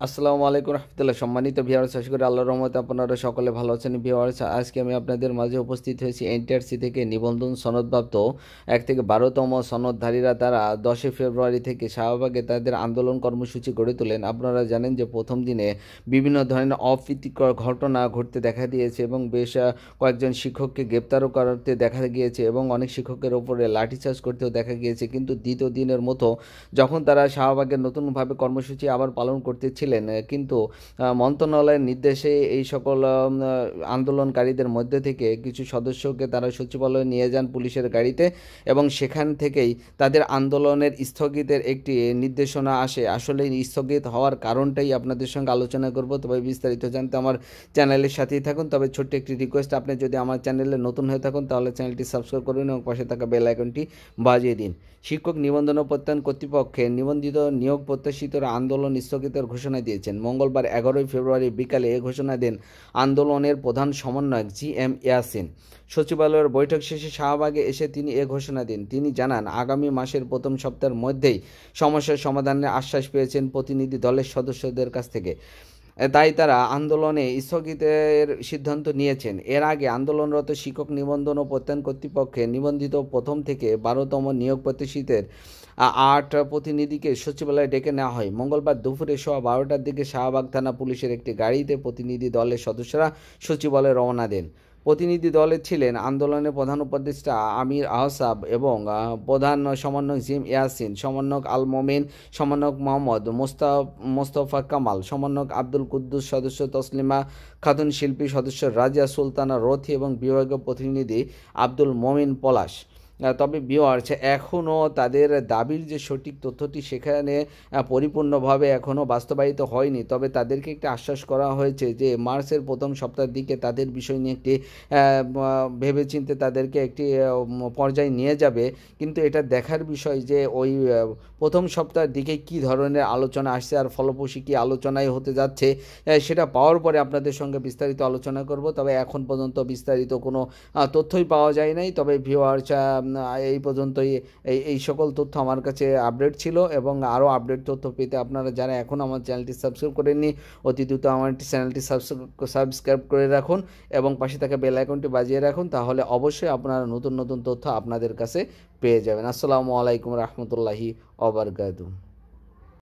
আসসালামু আলাইকুম রহমতুল্লাহ। সম্মানিত ভিউয়ার্স, আশা করি আল্লাহর রহমতে আপনারা সকলে ভালো আছেন। ভিউয়ার্স, আজকে আমি আপনাদের মাঝে উপস্থিত হয়েছি এনটিআরসি থেকে নিবন্ধন সনদপ্রাপ্ত 1 থেকে 12তম সনদধারীরা তারা 10 ফেব্রুয়ারি থেকে শাহবাগে তাদের আন্দোলন কর্মসূচি গড়ে তোলেন। আপনারা জানেন যে প্রথম দিনে বিভিন্ন ধরনের অপ্রীতিকর ঘটনা ঘটতে দেখা দিয়েছে এবং বেশ কয়েকজন শিক্ষককে গ্রেপ্তারও করতে দেখা গিয়েছে এবং অনেক শিক্ষকের ওপরে লাঠিচার্জ করতেও দেখা গিয়েছে। কিন্তু দ্বিতীয় দিনের মতো যখন তারা শাহবাগের নতুনভাবে কর্মসূচি আবার পালন করতেছিলেন, কিন্তু মন্ত্রণালয়ের নির্দেশে এই সকল আন্দোলনকারীদের মধ্যে থেকে কিছু সদস্যকে তারা সচিবালয়ে নিয়ে যান পুলিশের গাড়িতে এবং সেখান থেকেই তাদের আন্দোলনের স্থগিতের একটি নির্দেশনা আসে। আসলে স্থগিত হওয়ার কারণটাই আপনাদের সঙ্গে আলোচনা করব। তবে বিস্তারিত জানতে আমার চ্যানেলের সাথেই থাকুন। তবে ছোট্ট একটি রিকোয়েস্ট, আপনি যদি আমার চ্যানেলে নতুন হয়ে থাকুন তাহলে চ্যানেলটি সাবস্ক্রাইব করুন এবং পাশে থাকা বেল আইকনটি বাজিয়ে দিন। শিক্ষক নিবন্ধন ও প্রত্যয়ন কর্তৃপক্ষের নিবন্ধিত নিয়োগ প্রত্যাশিতরা আন্দোলন স্থগিতের ঘোষণা দিয়েছেন। মঙ্গলবার 11 ফেব্রুয়ারি বিকালে এ ঘোষণা দেন আন্দোলনের প্রধান সমন্বয়ক GM ইয়াসিন। সচিবালয়ের বৈঠক শেষে শাহবাগে এসে তিনি এ ঘোষণা দেন। তিনি জানান, আগামী মাসের প্রথম সপ্তাহের মধ্যেই সমস্যার সমাধানের আশ্বাস পেয়েছেন প্রতিনিধি দলের সদস্যদের কাছ থেকে। তাই তারা আন্দোলনে স্থগিতের সিদ্ধান্ত নিয়েছেন। এর আগে আন্দোলনরত শিক্ষক নিবন্ধন ও প্রত্যয়ন কর্তৃপক্ষে নিবন্ধিত প্রথম থেকে 12তম নিয়োগ প্রত্যাশীদের 8 প্রতিনিধিকে সচিবালয়ে ডেকে নেওয়া হয়। মঙ্গলবার দুপুরে 12:15টার দিকে শাহবাগ থানা পুলিশের একটি গাড়িতে প্রতিনিধি দলের সদস্যরা সচিবালয়ে রওনা দেন। প্রতিনিধি দলে ছিলেন আন্দোলনের প্রধান উপদেষ্টা আমির আহসাব এবং প্রধান সমন্বয়ক জিম ইয়াসিন, সমন্বয়ক আল মোমিন, সমন্বয়ক মোহাম্মদ মোস্তফা কামাল, সমন্বয়ক আব্দুল কুদ্দুস, সদস্য তসলিমা খাতুন, শিল্পী সদস্য রাজিয়া সুলতানা রথি এবং বিভাগীয় প্রতিনিধি আব্দুল মমিন পলাশ। তবে ভিউয়ার্স, এখনও তাদের দাবির যে সঠিক তথ্যটি সেখানে পরিপূর্ণভাবে এখনও বাস্তবায়িত হয়নি। তবে তাদেরকে একটি আশ্বাস করা হয়েছে যে মার্চের প্রথম সপ্তাহের দিকে তাদের বিষয় নিয়ে একটি ভেবেচিন্তে তাদেরকে একটি পর্যায়ে নিয়ে যাবে। কিন্তু এটা দেখার বিষয় যে ওই প্রথম সপ্তাহের দিকে কী ধরনের আলোচনা আসছে আর ফলপ্রসূ কী আলোচনায় হতে যাচ্ছে, সেটা পাওয়ার পরে আপনাদের সঙ্গে বিস্তারিত আলোচনা করব। তবে এখন পর্যন্ত বিস্তারিত কোনো তথ্যই পাওয়া যায় নাই। তবে ভিউয়ার্স, এই পর্যন্তই এই সকল তথ্য আমার কাছে আপডেট ছিল এবং আরও আপডেট তথ্য পেতে আপনারা যারা এখন আমার চ্যানেলটি সাবস্ক্রাইব করেননি অতি দ্রুত আমার চ্যানেলটি সাবস্ক্রাইব করে রাখুন এবং পাশে থাকা বেল আইকনটি বাজিয়ে রাখুন, তাহলে অবশ্যই আপনারা নতুন নতুন তথ্য আপনাদের কাছে পেয়ে যাবেন। আসসালামু আলাইকুম রহমতুল্লাহি ওয়া বারাকাতুহু।